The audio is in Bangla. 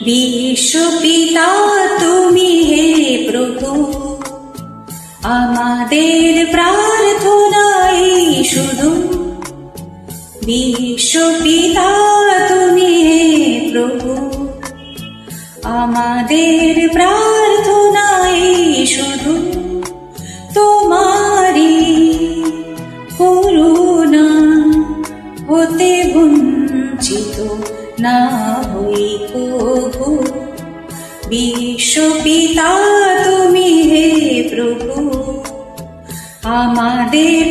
বিশ্বপিতা তুমি হে প্রভু, আমাদের প্রার্থনাই শুধু। বিশ্বপিতা তুমি হে প্রভু, আমাদের প্রার্থনাই শুধু। তোমারি করুণা হতে বঞ্চিত না হই কভু। বিশ্বপিতা তুমি হে প্রভু, আমাদের